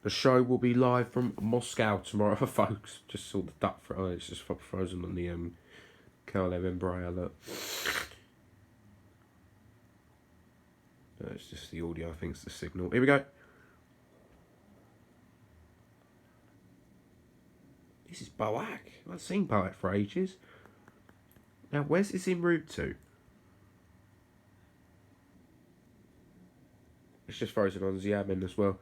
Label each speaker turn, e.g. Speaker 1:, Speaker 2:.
Speaker 1: The show will be live from Moscow tomorrow, folks. Just saw the duck. Oh, it's just frozen on the Carlev Embraer. Look. No, it's just the audio. I think it's the signal. Here we go. This is Boac. I've seen Boac for ages. Now, where's this en route to? It's just frozen on Xiamen as well.